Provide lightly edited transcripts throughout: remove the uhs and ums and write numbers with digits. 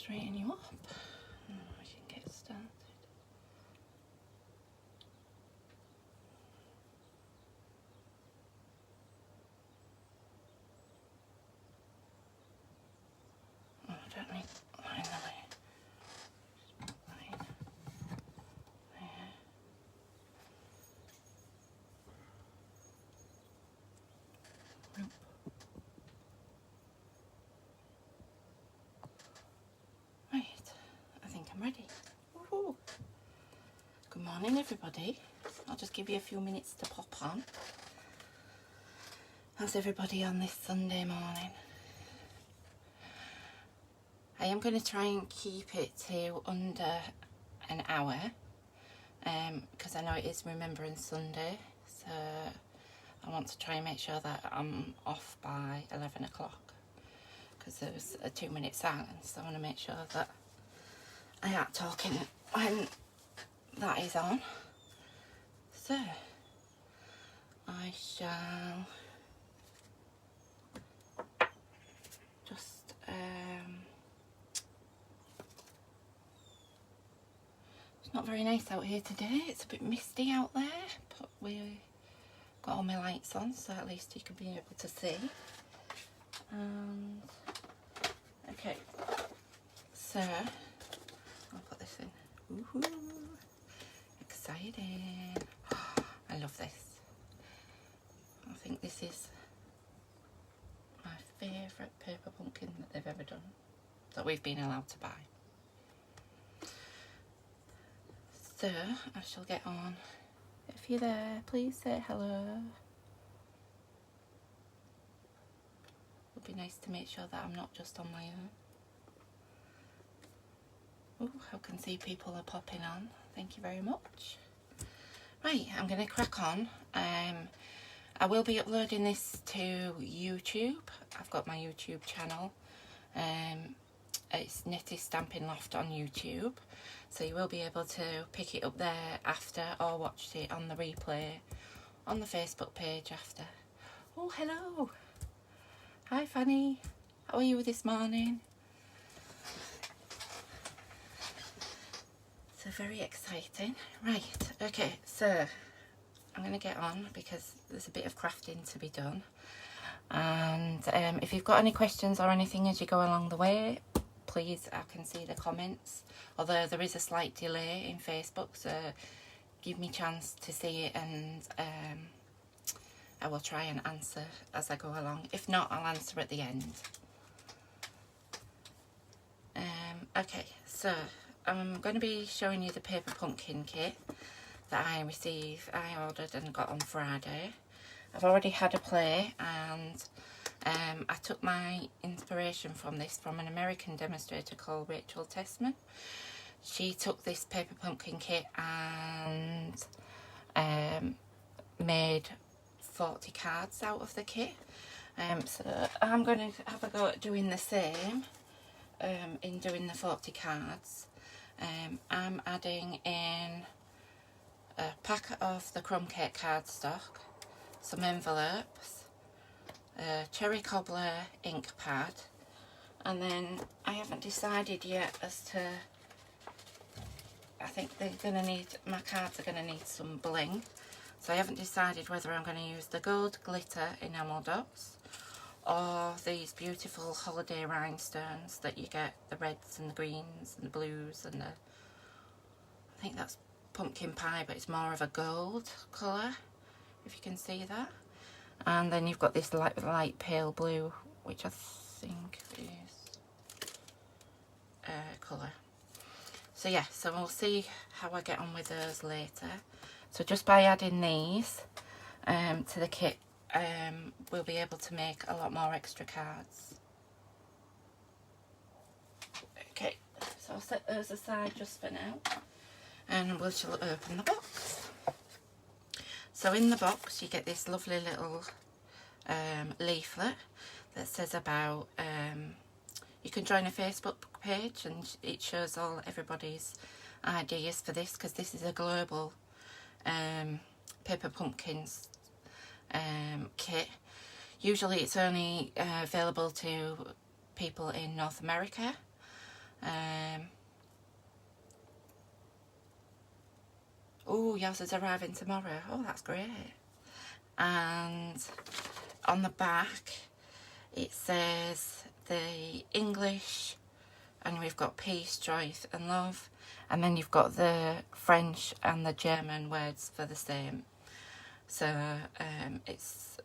straighten you up. We can get started. Oh, I don't need line the way. Line. There. Nope. Right, I think I'm ready. Woohoo. Good morning, everybody. I'll just give you a few minutes to pop on. How's everybody on this Sunday morning? I am going to try and keep it to under an hour because I know it is Remembrance Sunday, so I want to try and make sure that I'm off by 11 o'clock because there's a 2-minute silence, so I want to make sure that I aren't talking when that is on. So I shall just it's not very nice out here today. It's a bit misty out there, but we got all my lights on, so at least you can be able to see. And okay, so I'll put this in. Woohoo! Exciting! I love this. I think this is my favourite paper pumpkin that they've ever done, that we've been allowed to buy. So I shall get on. If you're there, please say hello. It would be nice to make sure that I'm not just on my own. Oh, I can see people are popping on. Thank you very much. Right, I'm going to crack on. I will be uploading this to YouTube. I've got my YouTube channel. It's Nettie Stamping Loft on YouTube, so you will be able to pick it up there after or watch it on the replay on the Facebook page after. Oh, hello. Hi, Fanny. How are you this morning? So very exciting. Right, okay, so I'm going to get on because there's a bit of crafting to be done. And if you've got any questions or anything as you go along the way, please, I can see the comments, although there is a slight delay in Facebook, so give me a chance to see it, and I will try and answer as I go along. If not, I'll answer at the end. Okay, so I'm going to be showing you the paper pumpkin kit that I ordered and got on Friday. I've already had a play, and I took my inspiration from this from an American demonstrator called Rachel Tessman. She took this paper pumpkin kit and made 40 cards out of the kit. So I'm going to have a go at doing the same in doing the 40 cards. I'm adding in a pack of the crumb cake cardstock, some envelopes, a cherry cobbler ink pad, and then I haven't decided yet as to, I think my cards are going to need some bling, so I haven't decided whether I'm going to use the gold glitter enamel dots or these beautiful holiday rhinestones that you get, the reds and the greens and the blues and I think that's pumpkin pie, but it's more of a gold colour, if you can see that. And then you've got this light pale blue, which I think is colour. So yeah, so we'll see how I get on with those later. So just by adding these to the kit, we'll be able to make a lot more extra cards. Okay, so I'll set those aside just for now, and we'll shall open the box. So in the box you get this lovely little leaflet that says about you can join a Facebook page, and it shows everybody's ideas for this, because this is a global paper pumpkins kit. Usually it's only available to people in North America, Oh, yours is arriving tomorrow. Oh, that's great. And on the back it says the English, and we've got peace, joy and love, and then you've got the French and the German words for the same. So it's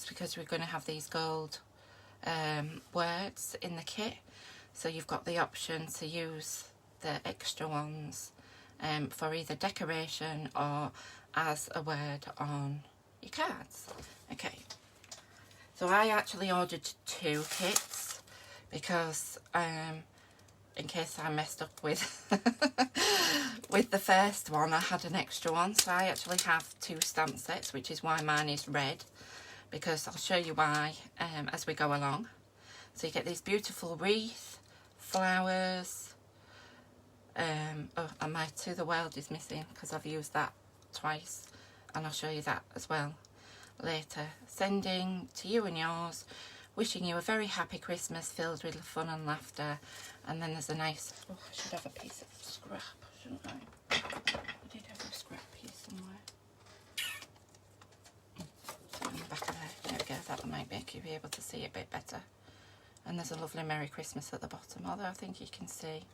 because we're going to have these gold words in the kit, so you've got the option to use the extra ones for either decoration or as a word on your cards. Okay, so I actually ordered 2 kits because in case I messed up with with the first one, I had an extra one, so I actually have 2 stamp sets, which is why mine is red, because I'll show you why as we go along. So you get these beautiful wreath, flowers, oh, and my To the World is missing because I've used that twice, and I'll show you that as well later. Sending to you and yours, wishing you a very happy Christmas filled with fun and laughter. And then there's a nice, oh, I should have a piece of scrap, shouldn't I? I did have a scrap piece somewhere. On the back of there we go, that might make you be able to see it a bit better. And there's a lovely Merry Christmas at the bottom, although I think you can see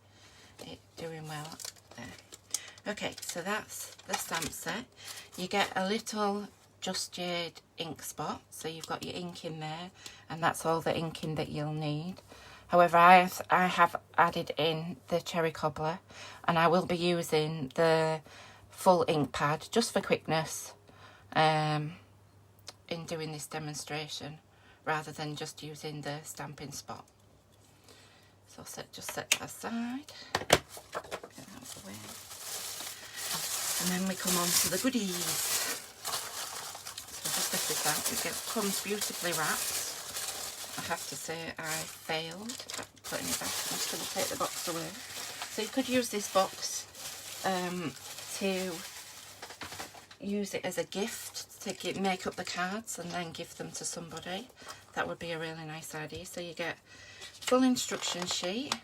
it doing well there. Okay, so that's the stamp set. You get a little Just Jade ink spot, so you've got your ink in there, and that's all the inking that you'll need. However, I have added in the cherry cobbler, and I will be using the full ink pad just for quickness in doing this demonstration, rather than just using the stamping spot. So just set that aside, get that out of the way, and then we come on to the goodies. So just lift this out, it comes beautifully wrapped. I have to say I failed at putting it back. I'm just going to take the box away. So you could use this box to use it as a gift to make up the cards and then give them to somebody. That would be a really nice idea. So you get full instruction sheet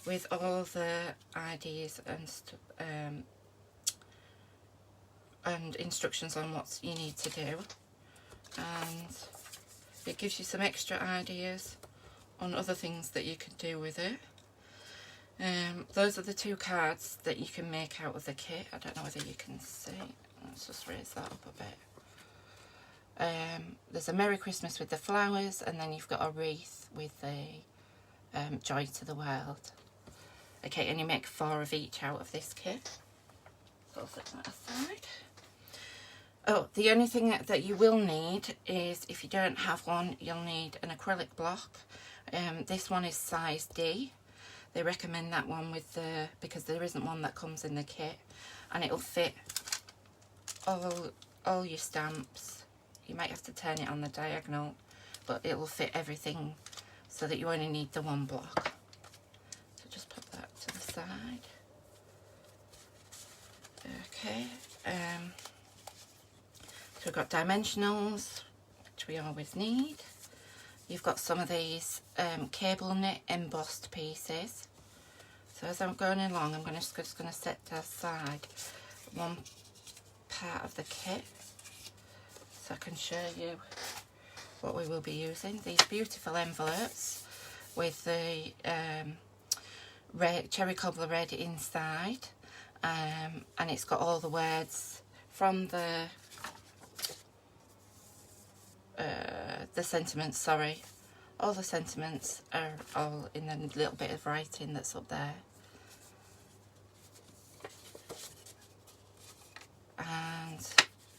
with all the ideas and instructions on what you need to do, and it gives you some extra ideas on other things that you can do with it. Those are the 2 cards that you can make out of the kit. I don't know whether you can see. Let's just raise that up a bit. There's a Merry Christmas with the flowers, and then you've got a wreath with the Joy to the World. Okay, and you make 4 of each out of this kit. So I'll set that aside. Oh, the only thing that you will need is, if you don't have one, you'll need an acrylic block. This one is size D. They recommend that one because there isn't one that comes in the kit, and it'll fit all your stamps. You might have to turn it on the diagonal, but it will fit everything so that you only need the 1 block. So just put that to the side. Okay. So we've got dimensionals, which we always need. You've got some of these cable knit embossed pieces. So as I'm going along, I'm just going to set aside 1 part of the kit so I can show you what we will be using. These beautiful envelopes with the cherry cobbler red inside, and it's got all the words from the sentiments, sorry. All the sentiments are all in a little bit of writing that's up there. And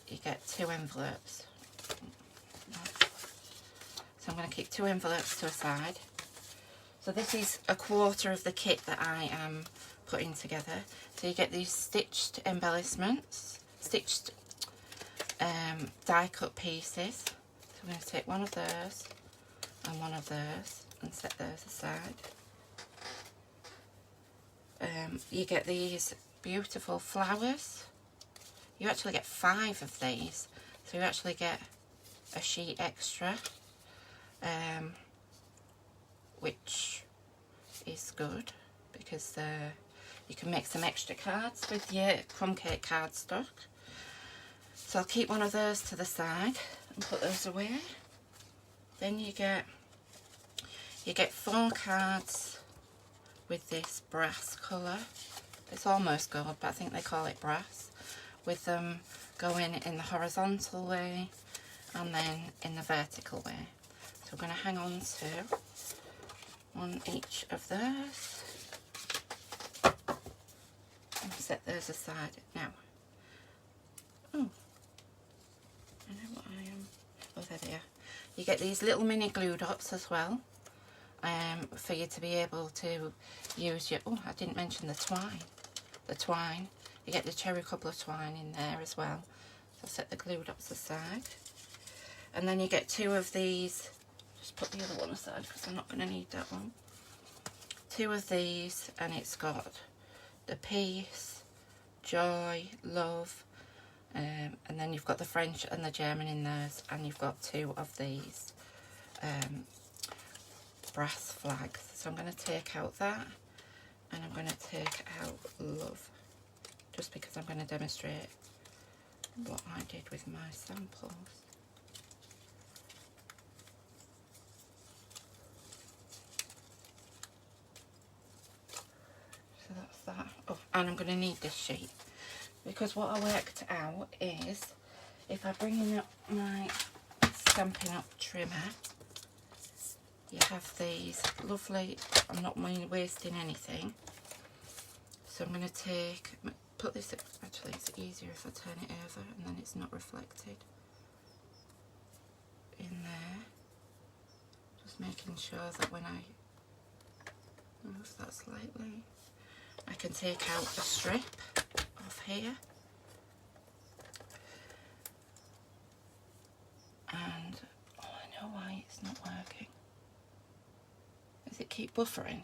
you get 2 envelopes. So I'm going to keep 2 envelopes to a side. So this is a quarter of the kit that I am putting together. So you get these stitched embellishments, stitched die cut pieces. So I'm going to take one of those and one of those and set those aside. You get these beautiful flowers. You actually get 5 of these, so you actually get a sheet extra, which is good because you can make some extra cards with your crumb cake cardstock. So I'll keep one of those to the side and put those away. Then you get 4 cards with this brass colour. It's almost gold, but I think they call it brass, with them going in the horizontal way and then in the vertical way. So we're going to hang on to one each of those and set those aside. Now, oh, I know what I am. Oh, there they are. You get these little mini glue dots as well, for you to be able to use your, oh, I didn't mention the twine. The twine, you get the cherry cobbler twine in there as well. So I'll set the glue dots aside. And then you get 2 of these, just put the other one aside because I'm not going to need that one. 2 of these, and it's got the peace, joy, love, and then you've got the French and the German in those, and you've got 2 of these brass flags. So I'm going to take out that, and I'm going to take out love, just because I'm going to demonstrate what I did with my samples. So that's that. Oh, and I'm going to need this sheet, because what I worked out is if I bring in up my Stampin' Up trimmer, you have these lovely, I'm not wasting anything, so I'm going to put this, actually it's easier if I turn it over and then it's not reflected in there, just making sure that when I move that slightly, I can take out a strip off here, and oh, I know why it's not working. Does it keep buffering?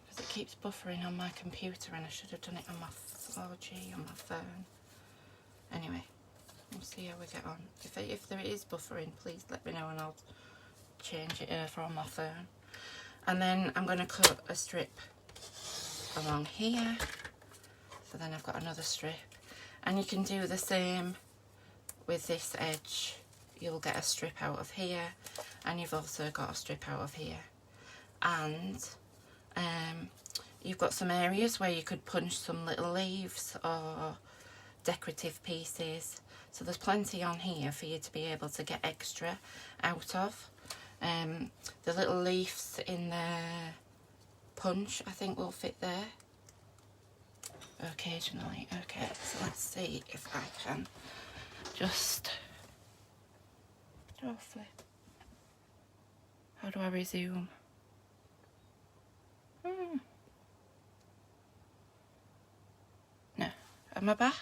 Because it keeps buffering on my computer, and I should have done it on my 4G on my phone. Anyway, we'll see how we get on. If there is buffering, please let me know and I'll change it over on my phone. And then I'm going to cut a strip along here, so then I've got another strip, and you can do the same with this edge. You'll get a strip out of here, and you've also got a strip out of here, and you've got some areas where you could punch some little leaves or decorative pieces, so there's plenty on here for you to be able to get extra out of. The little leaves in the punch I think will fit there occasionally. Okay, so let's see if I can just do a flip. How do I resume? No, am I back?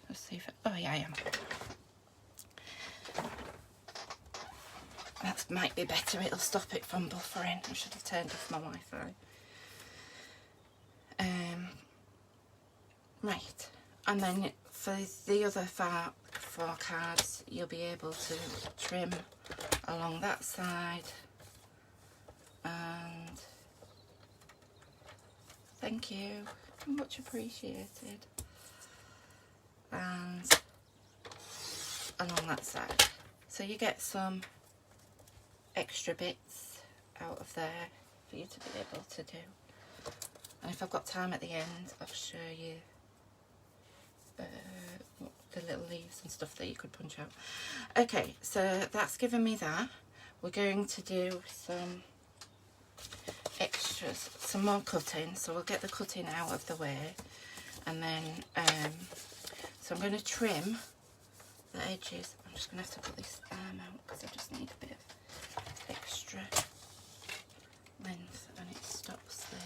Let's see if oh yeah, I am. That might be better, it'll stop it from buffering. I should have turned off my Wi-Fi. Right, and then for the other 4 cards, you'll be able to trim along that side, and thank you, much appreciated, and along that side. So you get some extra bits out of there for you to be able to do, and if I've got time at the end I'll show you the little leaves and stuff that you could punch out. Okay, so that's given me that. We're going to do some extras, some more cutting, so we'll get the cutting out of the way, and then so I'm going to trim the edges. I'm just going to have to put this arm out because I just need a bit of extra length, and it stops the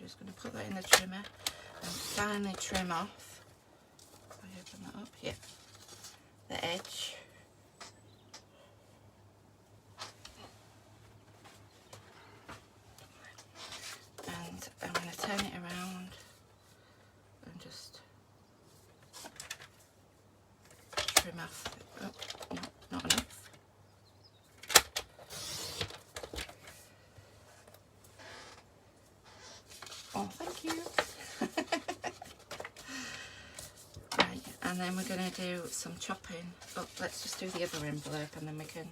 just going to put that in the trimmer and finally trim off. If I open that up, yeah, the edge. And I'm going to turn it around and just cute. Right, and then we're going to do some chopping. Oh, let's just do the other envelope and then we can...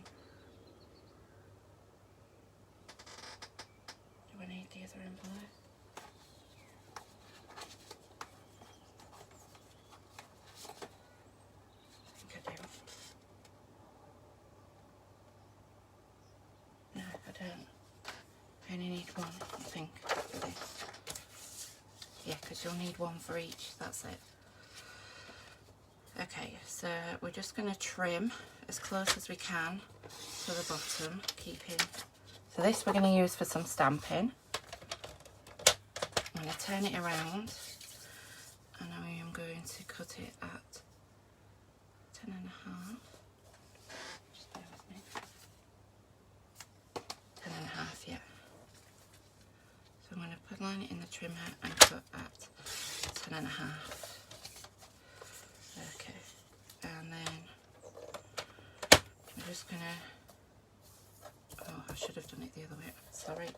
Do I need the other envelope? I think I do. No, I don't. I only need one, I think, for this. Yeah, because you'll need one for each, that's it. Okay, so we're just going to trim as close as we can to the bottom, keeping... So this we're going to use for some stamping. I'm going to turn it around and I am going to cut it at 10 and a half. Just bear with me. 10 and a half, yeah. So I'm going to put line it in the trimmer and cut at 10 and a half. Okay, and then I'm just going to... Oh, I should have done it the other way. Sorry.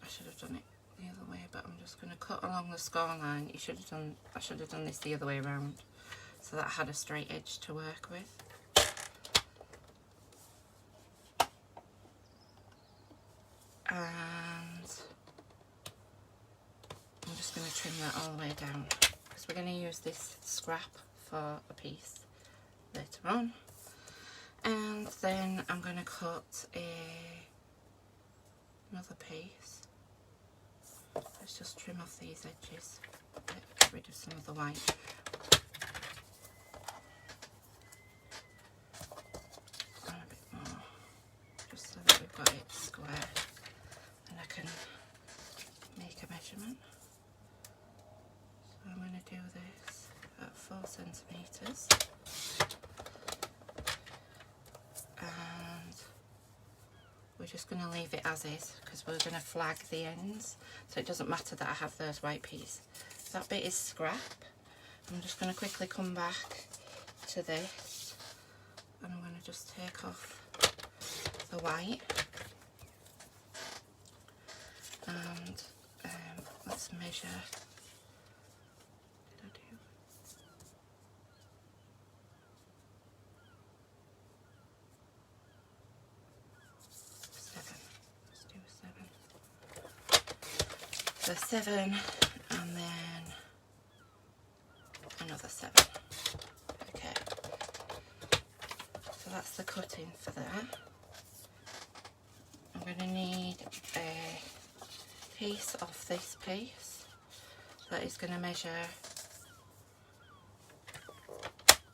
I should have done it the other way, but I'm just going to cut along the score line. I should have done this the other way around, so that I had a straight edge to work with. And I'm just going to trim that all the way down, because we're going to use this scrap for a piece later on. And then I'm going to cut another piece. Let's just trim off these edges, get rid of some of the white. And a bit more, just so that we've got it square and I can make a measurement. So I'm going to do this at 4 centimetres. And we're just going to leave it as is, because we're going to flag the ends, so it doesn't matter that I have those white pieces. That bit is scrap. I'm just going to quickly come back to this and I'm going to just take off the white and let's measure. Did I do? So 7 and then another 7. Okay, so that's the cutting for that. I'm going to need a piece of this piece that is going to measure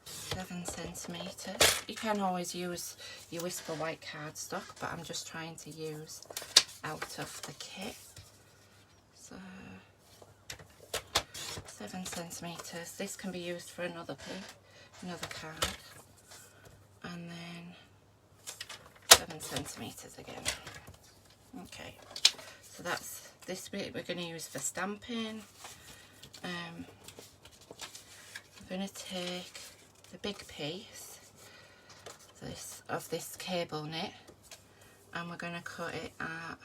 7 centimetres. You can always use your Whisper white cardstock, but I'm just trying to use out of the kit. So 7 centimetres. This can be used for another card, and then 7 centimetres again. Okay, so that's this bit we're going to use for stamping. I'm going to take the big piece of this cable knit, and we're going to cut it at,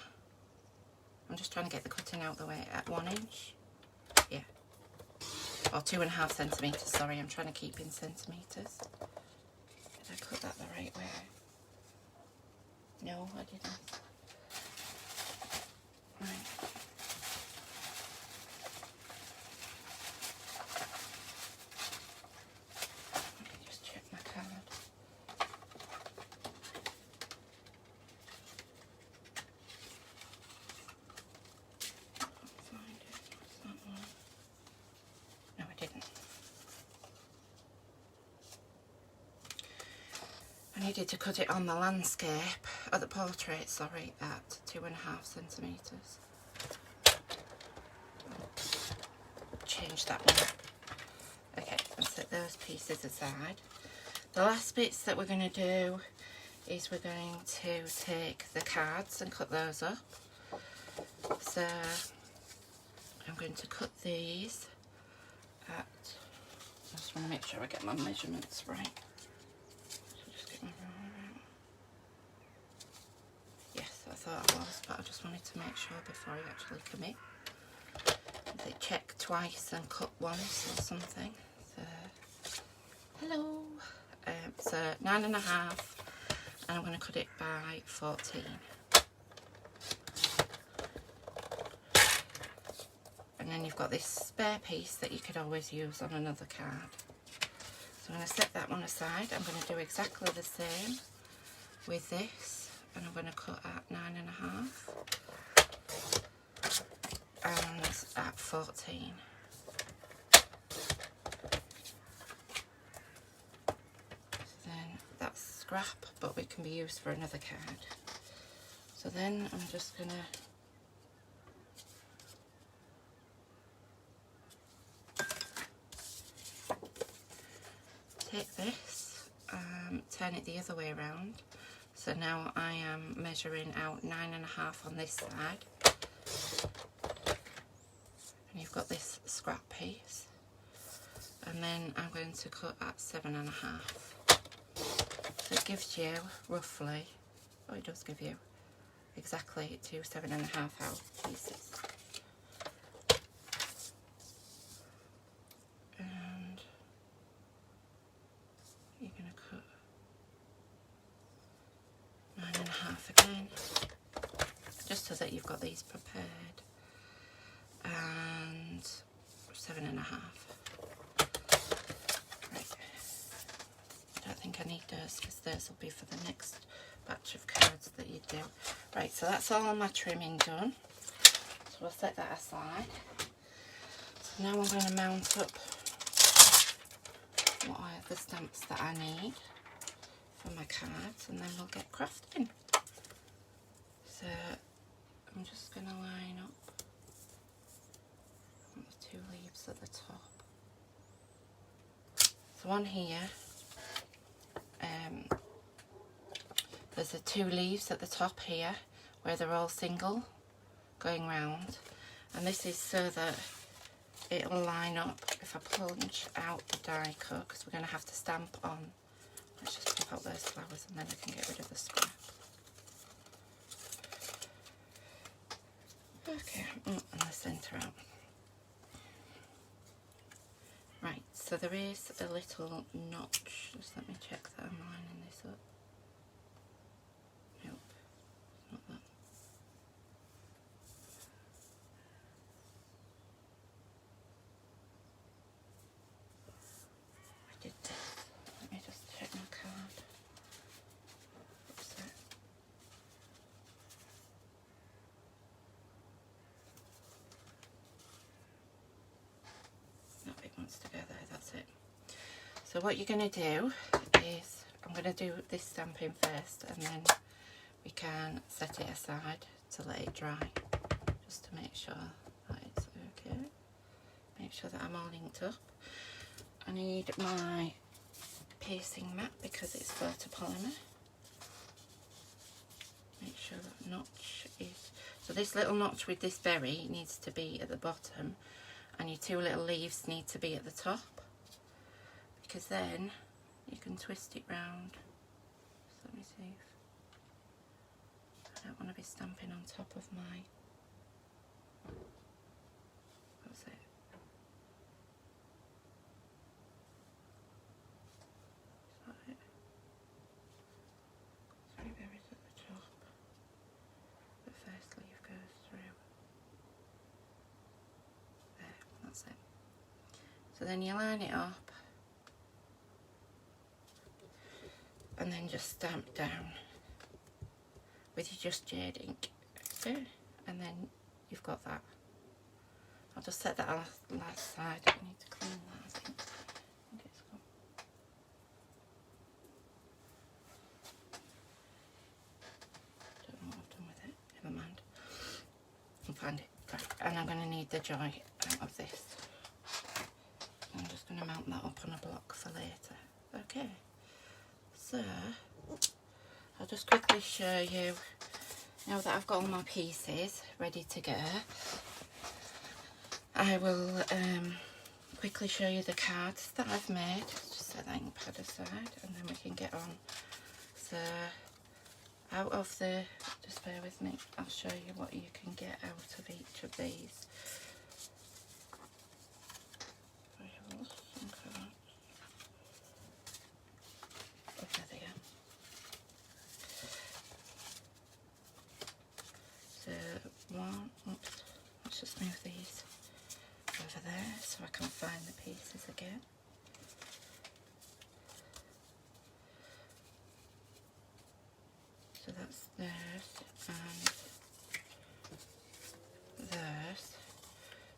I'm just trying to get the cutting out the way, at 1 inch, yeah, or 2.5 centimetres, sorry, I'm trying to keep in centimetres. Did I cut that the right way? No, I didn't. Right. Let me just check my card. No, I didn't. I needed to cut it on the landscape, or the portrait, sorry, at 2.5 centimetres. Change that one. Okay, and set those pieces aside. The last bits that we're going to do is we're going to take the cards and cut those up. So I'm going to cut these at, I just want to make sure I get my measurements right. So just get my ruler out. Yes, I thought I was, but I just wanted to make sure before I actually commit. they check twice and cut once or something. So, hello. So 9.5, and I'm going to cut it by 14. And then you've got this spare piece that you could always use on another card. So I'm going to set that one aside. I'm going to do exactly the same with this, and I'm going to cut at 9.5 and at 14. So then that's scrap, but it can be used for another card. So then I'm just going to take this, turn it the other way around. So now I am measuring out 9.5 on this side. And you've got this scrap piece. And then I'm going to cut at 7.5. So it gives you roughly, oh it does give you exactly 2 7.5 out pieces. And you're going to cut 9.5 again, just so that you've got these prepared, and 7.5. Right, I don't think I need those because those will be for the next batch of cards that you do. Right, so that's all my trimming done, so we'll set that aside. So now I'm going to mount up what are the stamps that I need for my cards, and then we'll get crafting. So I'm just going to line up the 2 leaves at the top. So on here, there's the 2 leaves at the top here where they're all single going round, and this is so that it'll line up if I plunge out the die cut, because we're going to have to stamp on. Let's just pop out those flowers and then I can get rid of the scrap. Okay, and the centre out. Right, so there is a little notch. Just let me check that I'm lining this up. Nope, not that. I did this. Let me just check my card. Oops, that big one's together, that's it. So what you're going to do is, I'm going to do this stamping first, and then we can set it aside to let it dry, just to make sure that it's okay. Make sure that I'm all linked up. I need my piercing mat because it's photopolymer. Make sure that notch is, so this little notch with this berry needs to be at the bottom, and your 2 little leaves need to be at the top, because then you can twist it round. So let me see if I don't want to be stamping on top of my, what's it? Is that it? 3 berries at the top. The first leaf goes through. There, that's it. So then you line it up, and then just stamp down with your Just Jade ink. Okay, and then you've got that. I'll just set that last side. I need to clean that, I think it's gone. Don't know what I've done with it, never mind. I'll find it. Right. And I'm going to need the joy out of this. I'm just going to mount that up on a block for later. Okay. So, I'll just quickly show you, now that I've got all my pieces ready to go, I will quickly show you the cards that I've made. Just set that ink pad aside and then we can get on. So, out of the, just bear with me, I'll show you what you can get out of each of these. move these over there so I can find the pieces again. So that's theirs and theirs.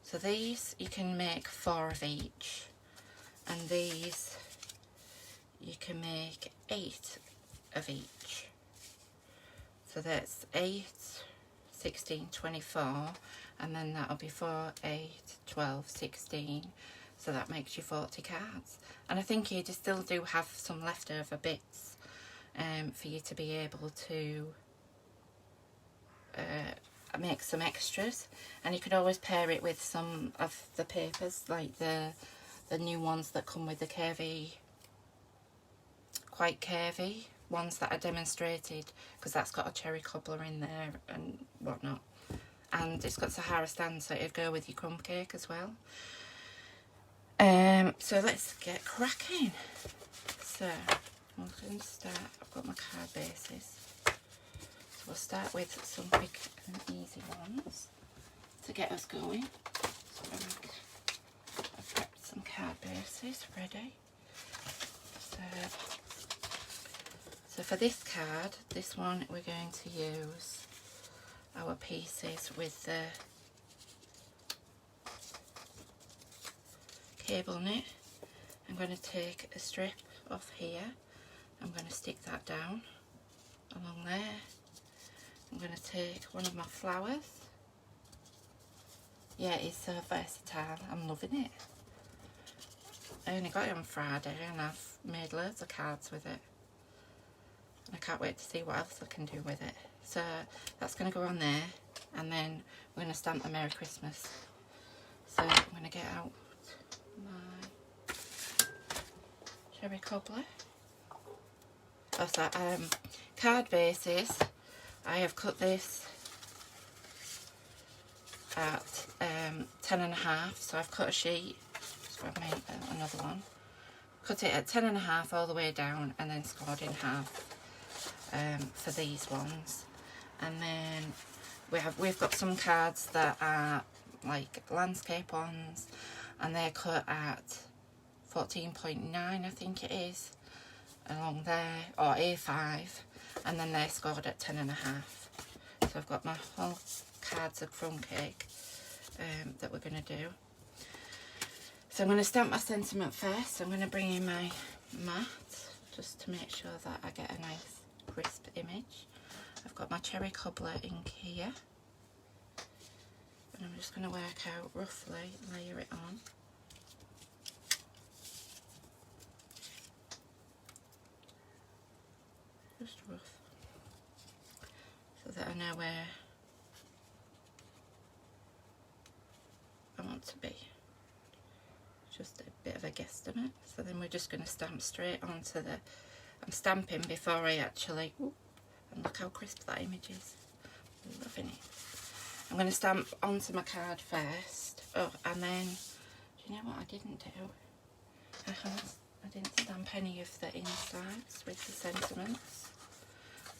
So these you can make 4 of each, and these you can make 8 of each. So that's 8, 16, 24, and then that'll be 4, 8, 12, 16. So that makes you 40 cards. And I think you still do have some leftover bits for you to be able to make some extras, and you could always pair it with some of the papers, like the new ones that come with the curvy, quite curvy ones that I demonstrated, because that's got a cherry cobbler in there and whatnot, and it's got Sahara stand, so it'd go with your crumb cake as well. So let's get cracking. So I'm going to start, I've got my card bases, so we'll start with some big and easy ones to get us going. So I've got some card bases ready. So for this card, this one we're going to use our pieces with the cable knit. I'm going to take a strip off here. I'm going to stick that down along there. I'm going to take one of my flowers. Yeah, it's so versatile. I'm loving it. I only got it on Friday and I've made loads of cards with it. And I can't wait to see what else I can do with it. So that's going to go on there, and then we're going to stamp the Merry Christmas. So I'm going to get out my cherry cobbler. Also, card bases, I have cut this at 10.5, so I've cut a sheet, so I've made another one. Cut it at 10.5 all the way down, and then scored in half for these ones. And then we've got some cards that are like landscape ones, and they're cut at 14.9, I think it is, along there, or A5, and then they're scored at 10.5. So I've got my whole cards of crumb cake that we're going to do. So I'm going to stamp my sentiment first. I'm going to bring in my mat just to make sure that I get a nice crisp image. I've got my cherry cobbler ink here, and I'm just going to work out roughly, layer it on. Just rough, so that I know where I want to be. Just a bit of a guesstimate. So then we're just going to stamp straight onto the, I'm stamping before I actually, and look how crisp that image is. Loving it. I'm going to stamp onto my card first. Oh, and then, do you know what I didn't do? I didn't stamp any of the insides with the sentiments.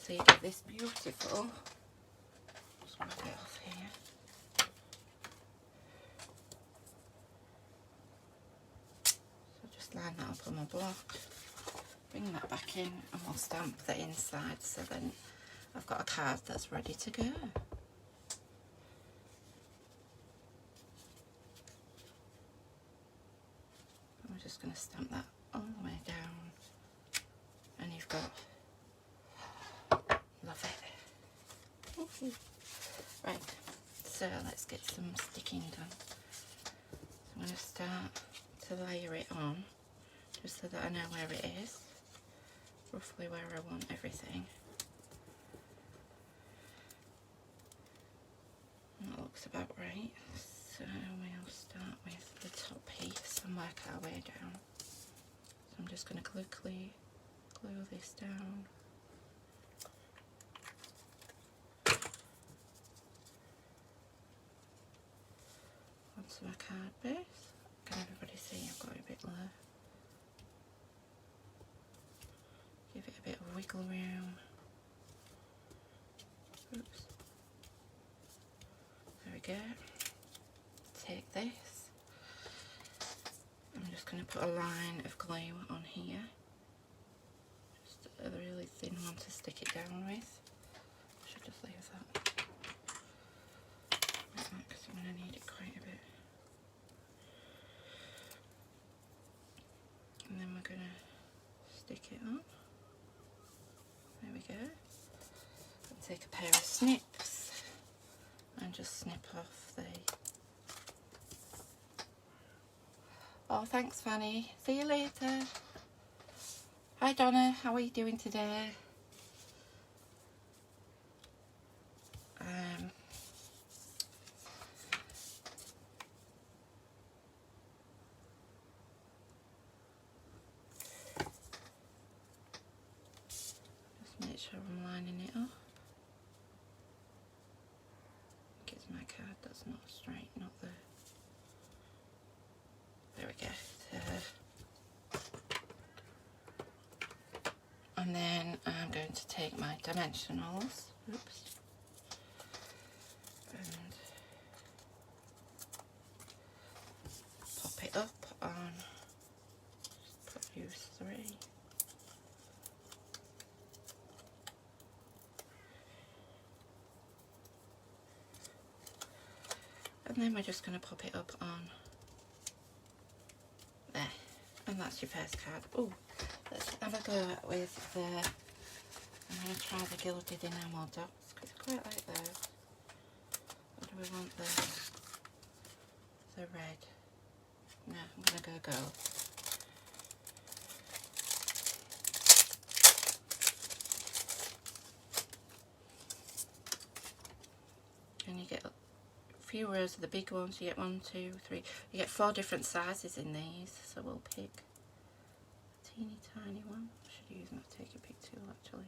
So you get this beautiful, just rub it off here. So just line that up on my block, bring that back in, and we'll stamp the inside, so then I've got a card that's ready to go. I'm just going to stamp that all the way down, and you've got, love it. Right, so let's get some sticking done. So I'm going to start to layer it on, just so that I know where it is, roughly where I want everything. That looks about right. So we'll start with the top piece and work our way down. So I'm just going to quickly glue this down. Onto my card base. Can everybody see I've got it a bit low? Give it a bit of wiggle room. Oops. There we go. this. I'm just going to put a line of glue on here. Just a really thin one to stick it down with. I should just leave that. Because I'm going to need it quite a bit. And then we're going to stick it on. There we go. I'll take a pair of snips and just snip off the... Oh, thanks Fanny. See you later. Hi Donna, how are you doing today? Just make sure I'm lining it up. I think it's my card that's not straight, not the... There we go. And then I'm going to take my dimensionals, oops, and pop it up on, put use 3. And then we're just going to pop it up on there. And that's your first card. Oh, let's have a go with the... I'm going to try the gilded enamel dots because I quite like those. Or do we want the red? No, I'm going to go gold. And you get a few rows of the big ones. You get 1, 2, 3. You get 4 different sizes in these. So we'll pick a teeny tiny one. I should use my take a pick tool actually.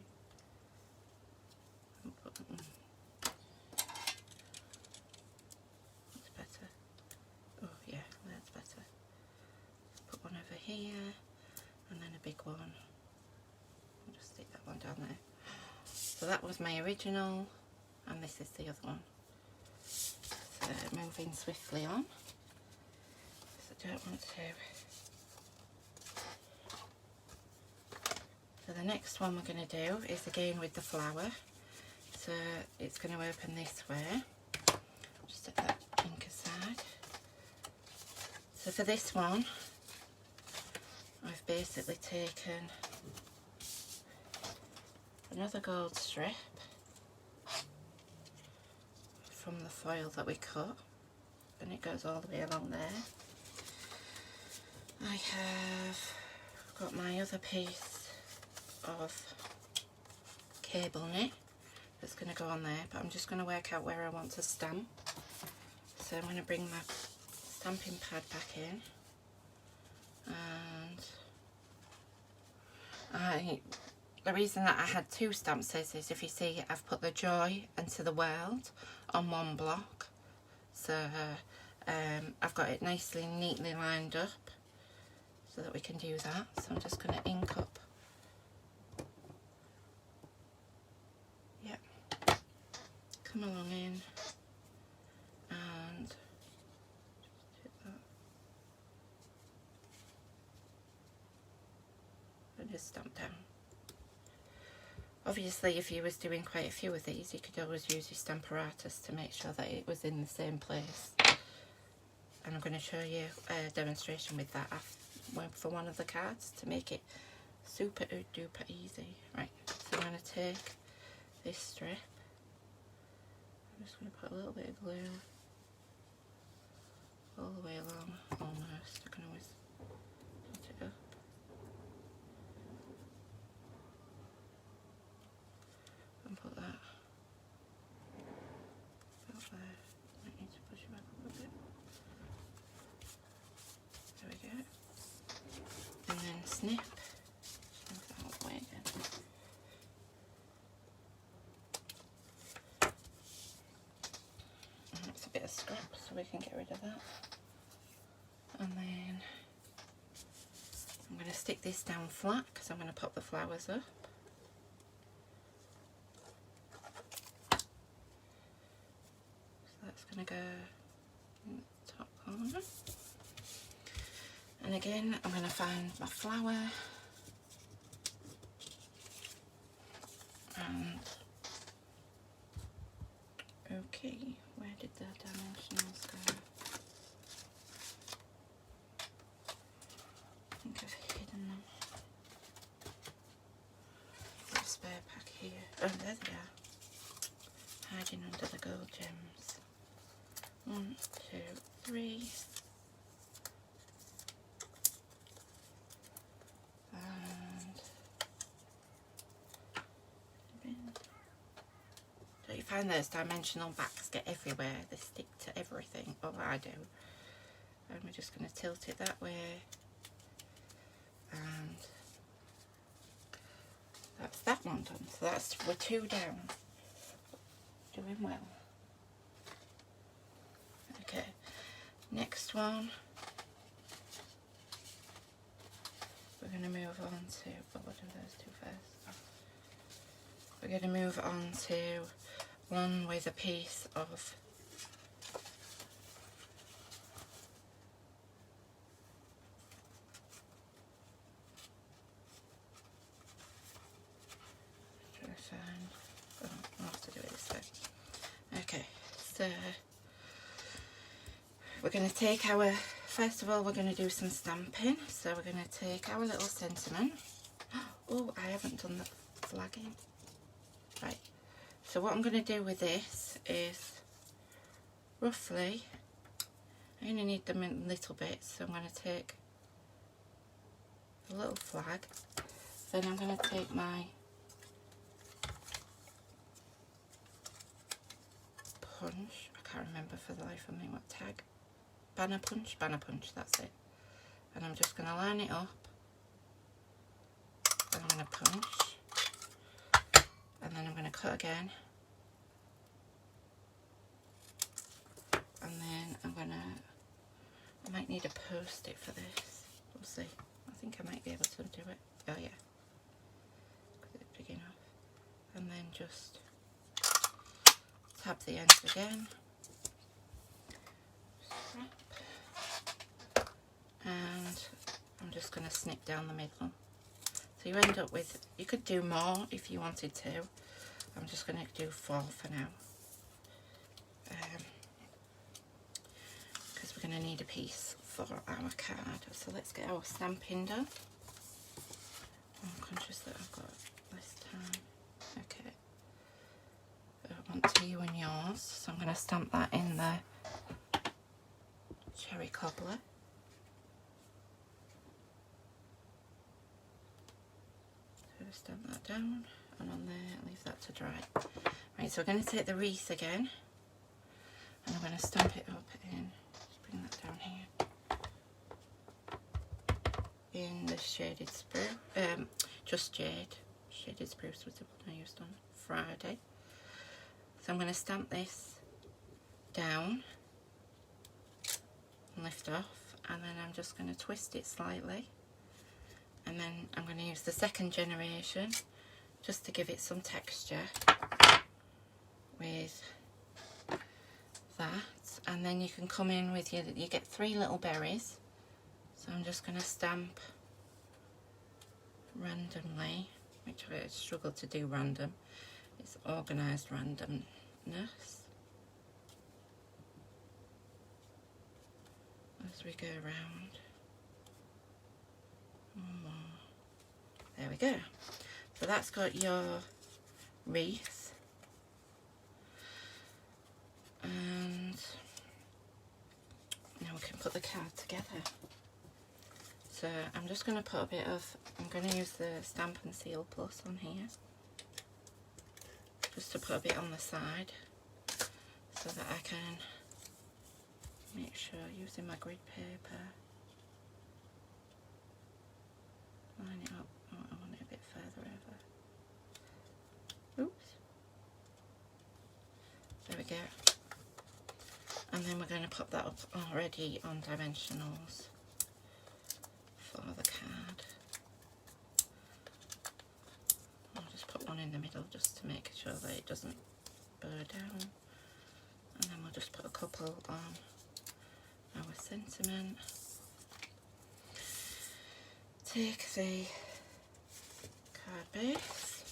That's better. Oh yeah, that's better. Put one over here and then a big one. I'll just stick that one down there. So that was my original and this is the other one. So moving swiftly on. So I don't want to... So the next one we're going to do is again with the flower. So it's going to open this way. Just at that pink aside. So for this one, I've basically taken another gold strip from the foil that we cut, and it goes all the way along there. I have got my other piece of cable knit that's going to go on there, but I'm just going to work out where I want to stamp. So I'm going to bring my stamping pad back in, and the reason that I had 2 stamp sets is, if you see, I've put the joy and to the world on one block, so I've got it nicely neatly lined up so that we can do that. So I'm just going to ink up. Come along in and just hit that and just stamp down. Obviously if you was doing quite a few of these, you could always use your Stamparatus to make sure that it was in the same place, and I'm going to show you a demonstration with that for one of the cards to make it super duper easy. Right, so I'm going to take this strip. I'm just going to put a little bit of glue all the way along, almost. I can always put it up. And put that about there. Might need to push it back up a bit. There we go. And then snip. Move that out of the way again. That's a bit of scrap, so we can get rid of that. And then I'm going to stick this down flat because I'm going to pop the flowers up. So that's going to go in the top corner. then again, I'm going to find my flower. And, okay, where did the dimensionals go? I think I've hidden them. Got a spare pack here. Oh, there they are. Hiding under the gold gems. 1, 2, 3. Don't you find those dimensional backs get everywhere? They stick to everything. Oh, I do. And we're just going to tilt it that way. And that's that one done. So that's, we're 2 down. Doing well. Okay, next one. We're going to move on to, oh, we'll do those 2 first. We're going to move on to one with a piece of I'll have to do it this way. Okay, so we're going to take our, first of all we're going to do some stamping. So we're going to take our little sentiment. Oh, I haven't done the flagging. Right, so what I'm going to do with this is roughly, I only need them in little bits, so I'm going to take a little flag, then I'm going to take my punch, I can't remember for the life of me what tag, banner punch, that's it, and I'm just going to line it up, then I'm going to punch, and then I'm going to cut again, and then I'm going to, I might need a post-it for this, we'll see, I think I might be able to do it, oh yeah, because it's big enough, and then just tap the ends again, and I'm just going to snip down the middle. So you end up with, you could do more if you wanted to. I'm just going to do 4 for now. Because we're going to need a piece for our card. So let's get our stamping done. I'm conscious that I've got less time. Okay. I want to you and yours. So I'm going to stamp that in the cherry cobbler. Stamp that down, and on there, leave that to dry. Right, so we're going to take the wreath again, and I'm going to stamp it up in, just bring that down here, in the shaded spruce, just jade, shaded spruce was the one I used on Friday. So I'm going to stamp this down, and lift off, and then I'm just going to twist it slightly. And then I'm going to use the second generation just to give it some texture with that. And then you can come in with you get 3 little berries. So I'm just going to stamp randomly, which I struggle to do random. It's organised randomness. As we go around. There we go. So that's got your wreath, and now we can put the card together. So I'm just going to put a bit of, I'm going to use the Stamp and Seal Plus on here, just to put a bit on the side so that I can make sure, using my grid paper, line it up. Oh, I want it a bit further over. Oops. There we go. And then we're going to pop that up already on dimensionals for the card. I'll just put one in the middle just to make sure that it doesn't burr down. And then we'll just put a couple on our sentiment. take the card base,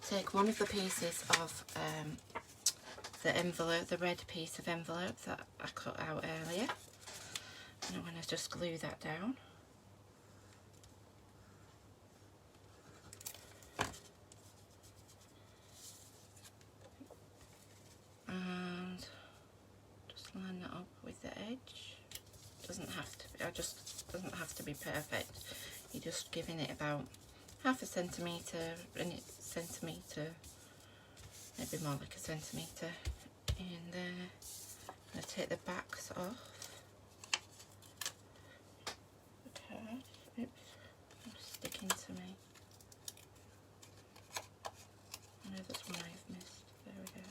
take one of the pieces of the envelope, the red piece of envelope that I cut out earlier, and I'm going to just glue that down. And just line that up with the edge. Doesn't have to be, doesn't have to be perfect. You're just giving it about half a centimetre, maybe more like a centimetre in there. I'm going to take the backs off. Okay. Oops, it's sticking to me. I know that's one I've missed. There we go.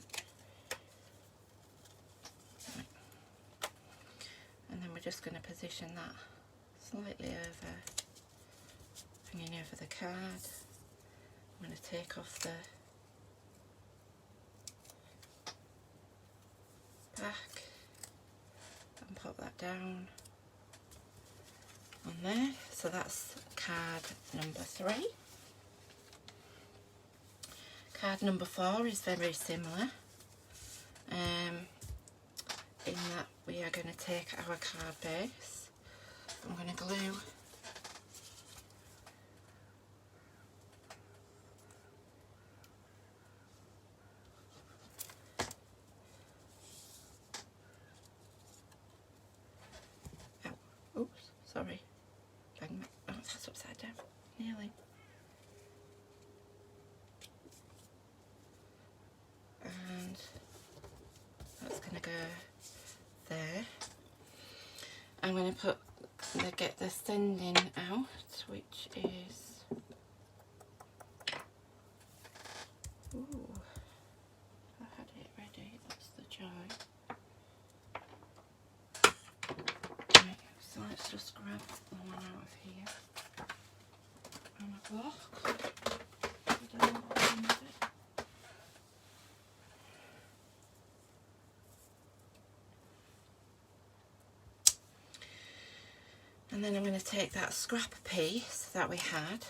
Right. And then we're just going to position that slightly over, hanging over the card. I'm going to take off the back and pop that down on there. So that's card number 3. Card number 4 is very similar, in that we are going to take our card base. I'm going to glue oops, sorry. Bang, oh, that's upside down. Nearly. And that's going to go there. I'm going to get the sending out, which is, ooh, I had it ready, that's the joy. Right, so let's just grab the one out of here and a block. I don't know what I need it. And then I'm going to take that scrap piece that we had,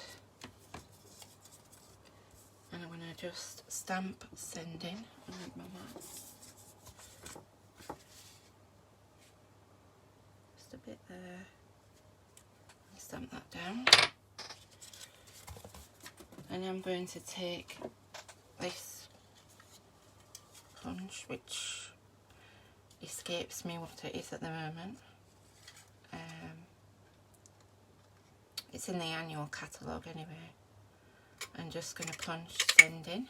and I'm going to just stamp sending. I need my mark. Just a bit there. Stamp that down. And I'm going to take this punch, which escapes me what it is at the moment. It's in the annual catalogue anyway. I'm just going to punch sending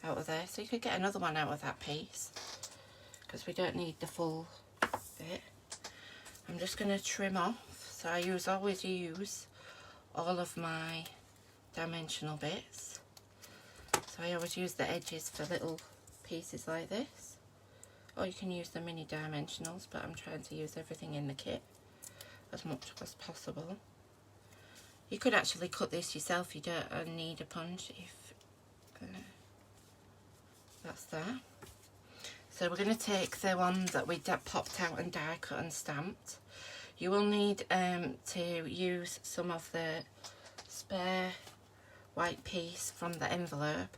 out of there. So you could get another one out of that piece, because we don't need the full bit. I'm just going to trim off. So I always use all of my dimensional bits. So I always use the edges for little pieces like this. Or you can use the mini dimensionals, but I'm trying to use everything in the kit as much as possible. You could actually cut this yourself, you don't need a punch if that's that. So we're going to take the one that we popped out and die cut and stamped. You will need to use some of the spare white piece from the envelope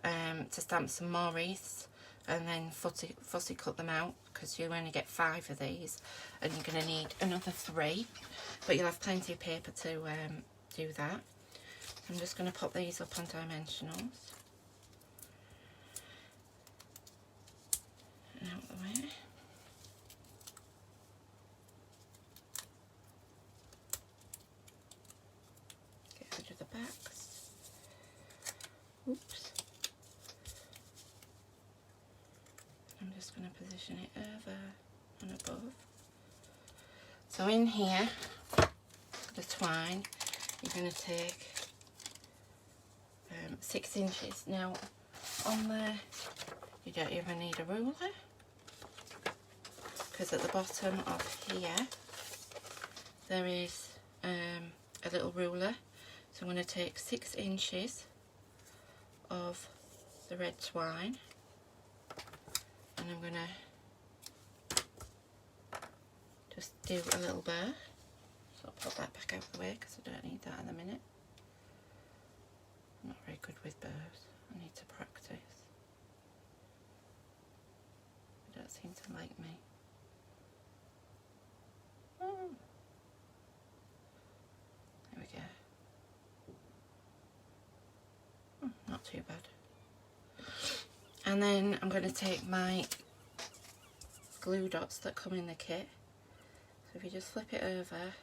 to stamp some more wreaths, and then fussy cut them out, because you only get 5 of these and you're going to need another 3, but you'll have plenty of paper to do that. I'm just going to pop these up on dimensionals and out the way. Get rid of the backs. Oops. I'm just going to position it over and above. So in here, the twine, you're going to take 6 inches. Now on there, you don't even need a ruler, because at the bottom of here there is a little ruler. So I'm going to take 6 inches of the red twine, and I'm going to just do a little burr. So I'll put that back out of the way because I don't need that at the minute. I'm not very good with bows. I need to practice. They don't seem to like me. Oh. There we go. Not too bad. And then I'm going to take my glue dots that come in the kit. So if you just flip it over,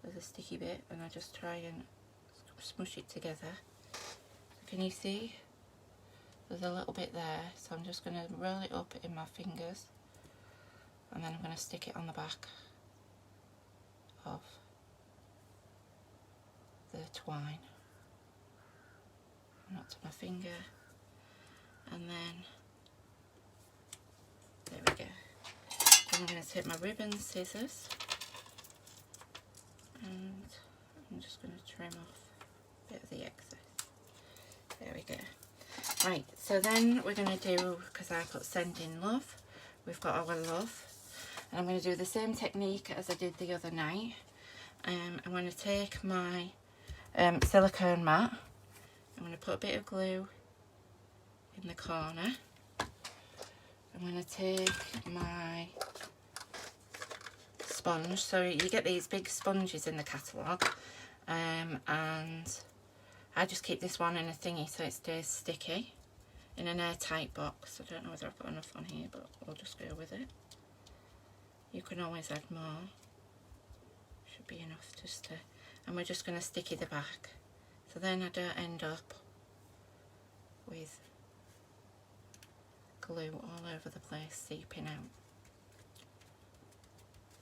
there's a sticky bit, and I just try and smush it together. Can you see? There's a little bit there, so I'm just going to roll it up in my fingers, and then I'm going to stick it on the back of the twine. Not to my finger, and then there we go. Then I'm going to take my ribbon scissors, and I'm just going to trim off a bit of the excess. There we go. Right, so then we're going to do, because I put send in love, we've got our love, and I'm going to do the same technique as I did the other night. I'm going to take my silicone mat. I'm going to put a bit of glue in the corner. I'm going to take my sponge. So you get these big sponges in the catalogue, and I just keep this one in a thingy so it stays sticky in an airtight box. I don't know whether I've got enough on here, but we'll just go with it. You can always add more. Should be enough just to, and we're just going to sticky the back. So then I don't end up with glue all over the place seeping out.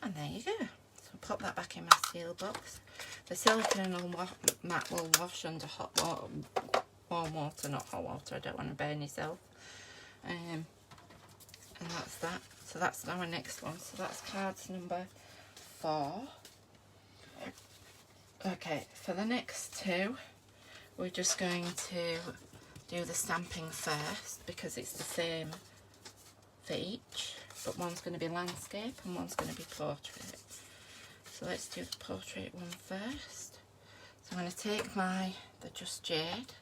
And there you go. So pop that back in my seal box. The silicone mat will wash under hot water, warm water, not hot water. I don't want to burn yourself. And that's that. So that's our next one. So that's cards number 4. Okay, for the next 2, we're just going to do the stamping first because it's the same for each, but one's going to be landscape and one's going to be portrait. So let's do the portrait one first. So I'm going to take the Just Jade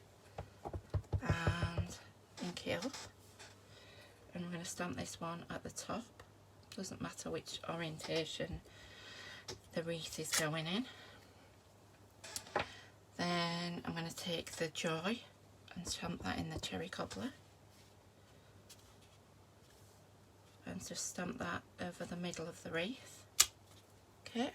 and ink it up, and I'm going to stamp this one at the top. Doesn't matter which orientation the wreath is going in. Then I'm going to take the Joy and stamp that in the cherry cobbler, and just stamp that over the middle of the wreath. Okay,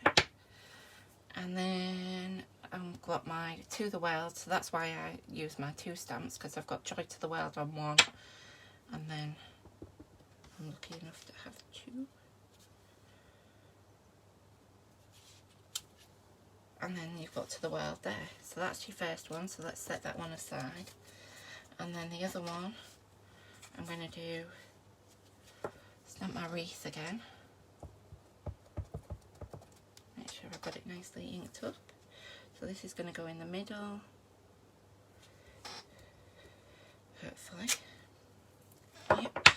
and then I've got my To the World, so that's why I use my 2 stamps, because I've got Joy to the World on one, and then I'm lucky enough to have 2. And then you've got To the World there. So that's your first one, so let's set that one aside. And then the other one, I'm going to do, stamp my wreath again. Make sure I've got it nicely inked up. So this is going to go in the middle, hopefully. Yep.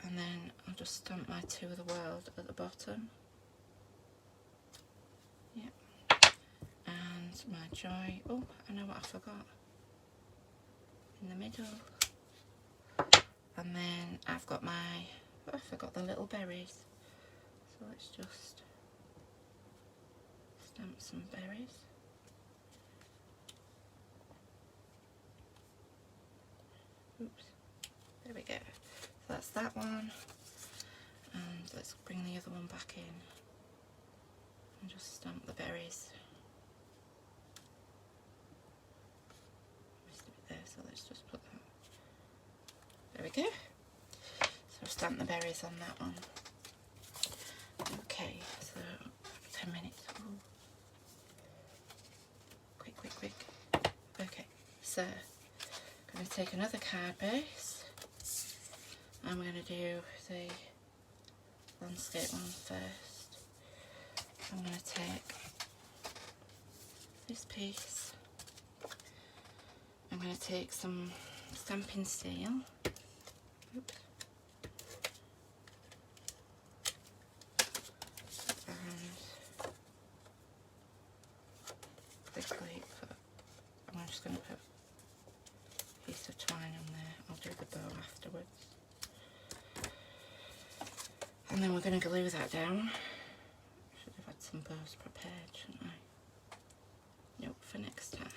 And then I'll just stamp my To the World at the bottom. Yep. And my Joy. Oh, I know what I forgot. In the middle. And then I've got my, I forgot the little berries. So let's just stamp some berries. Oops. There we go. So that's that one. And let's bring the other one back in. And just stamp the berries. There, so let's just put that. There we go. So I've stamped the berries on that one. Okay, so 10 minutes. Ooh. Quick, quick, quick. Okay, so I'm going to take another card base. I'm going to do the landscape one first. I'm going to take this piece. I'm going to take some stamping steel. Oops. And just going to put a piece of twine on there. I'll do the bow afterwards. And then we're going to glue that down. Should have had some bows prepared, shouldn't I? Nope, for next time.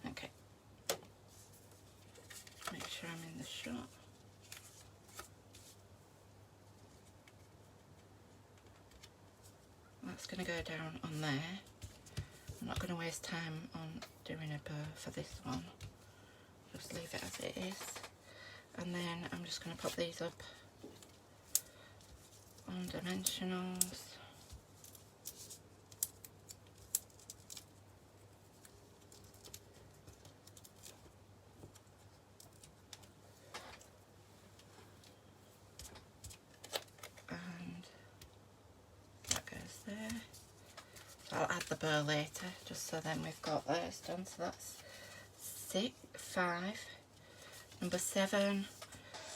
Okay. Make sure I'm in the shot. That's going to go down on there. I'm not going to waste time on doing a bow for this one. Just leave it as it is. And then I'm just going to pop these up on dimensionals. And that goes there. So I'll add the bow later, just so then we've got those done. So that's 5. Number 7,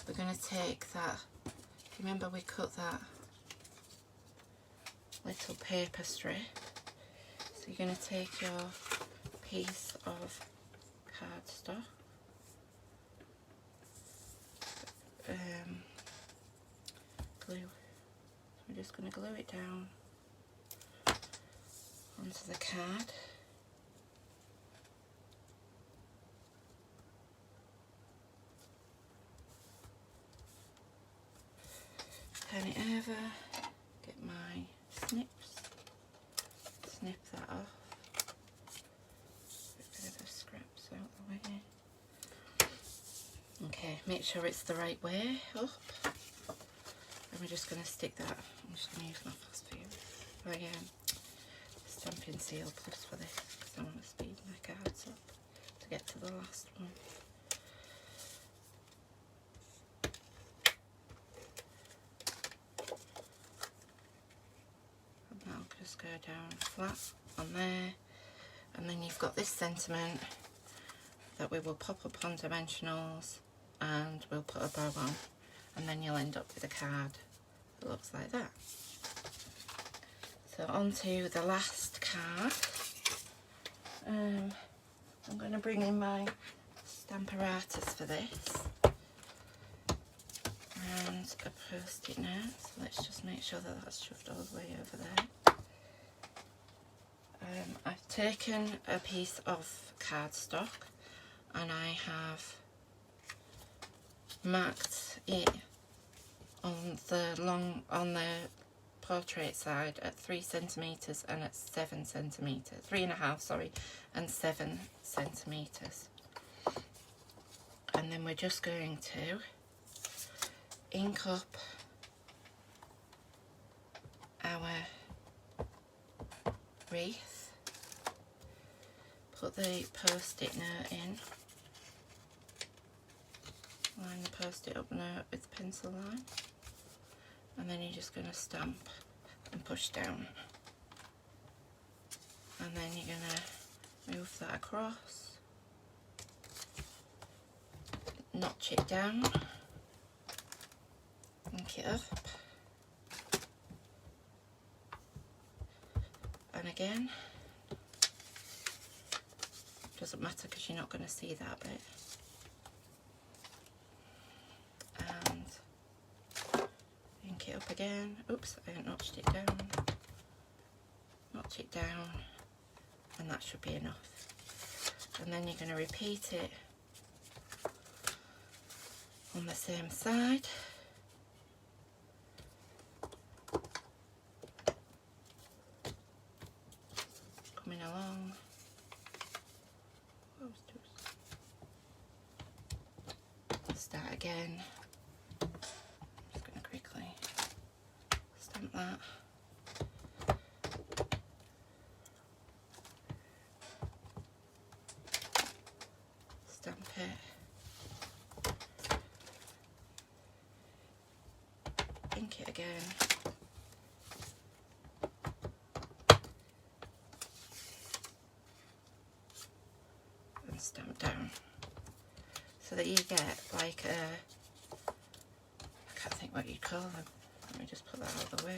we're going to take that, if you remember we cut that little paper strip, so you're going to take your piece of cardstock, glue, so we're just going to glue it down onto the card. Turn it over, get my snips, snip that off, get rid of the scraps out the way. Okay, make sure it's the right way up, and we're just going to stick that, I'm just going to use my Stampin' Seal Plus for this, because I want to speed my cards up to get to the last one. Just go down flat on there, and then you've got this sentiment that we will pop up on dimensionals and we'll put a bow on, and then you'll end up with a card that looks like that. So on to the last card. I'm going to bring in my Stamparatus for this and a post-it note, so let's just make sure that that's shoved all the way over there. I've taken a piece of cardstock and I have marked it on the portrait side at 3 centimeters and at 7 centimeters, 3.5, sorry, and 7 centimeters. And then we're just going to ink up our wreath. Put the post-it note in, line the post-it up note with the pencil line, and then you're just going to stamp and push down, and then you're going to move that across, notch it down, ink it up, and again. Doesn't matter because you're not going to see that bit. And ink it up again. Oops, I haven't notched it down. Notch it down, and that should be enough. And then you're going to repeat it on the same side. Coming along. Start again. I'm just going to quickly stamp that. Stamp it. Ink it again. And stamp down. So that you get like a, I can't think what you'd call them. Let me just put that out of the way.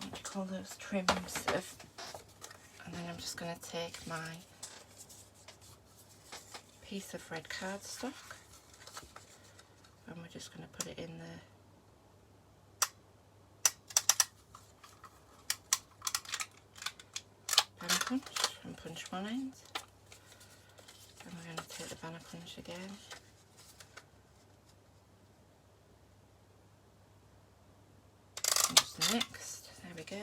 What do you all those trims of, and then I'm just going to take my piece of red cardstock and we're just going to put it in the banner punch and punch one end, and we're going to take the banner punch again. Punch the next, there we go.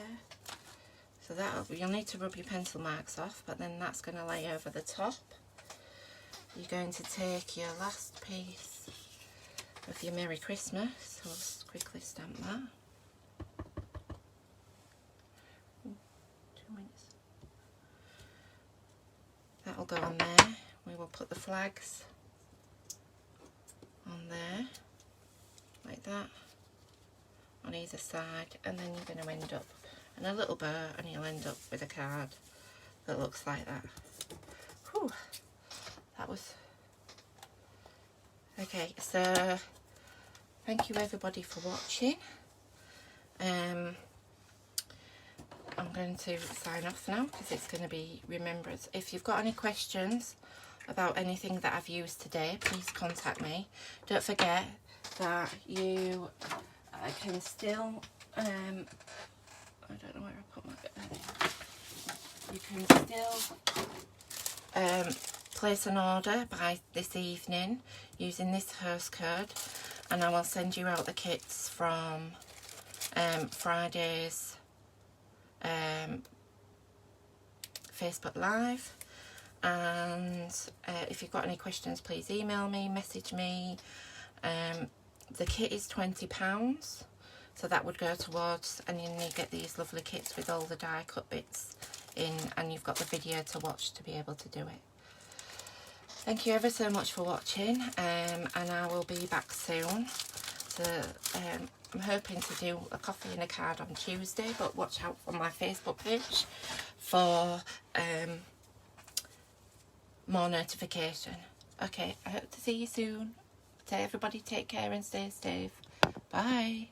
So you'll need to rub your pencil marks off, but then that's going to lay over the top. You're going to take your last piece of your Merry Christmas, so I'll just quickly stamp that. 2 minutes. That'll go on there. We will put the flags on there, like that, on either side, and then you're going to end up in a little bow, and you'll end up with a card that looks like that. Whew. That was okay. So thank you everybody for watching. I'm going to sign off now because it's going to be remembrance. If you've got any questions about anything that I've used today, please contact me. Don't forget that you can still I don't know where I put my bit there. You can still place an order by this evening using this host code, and I will send you out the kits from Friday's Facebook Live. And if you've got any questions, please email me, message me. The kit is £20, so that would go towards, and then you get these lovely kits with all the die cut bits in, and you've got the video to watch to be able to do it. Thank you ever so much for watching, and I will be back soon. So I'm hoping to do a coffee and a card on Tuesday, but watch out on my Facebook page for more notification. Okay, I hope to see you soon. So everybody take care and stay safe. Bye.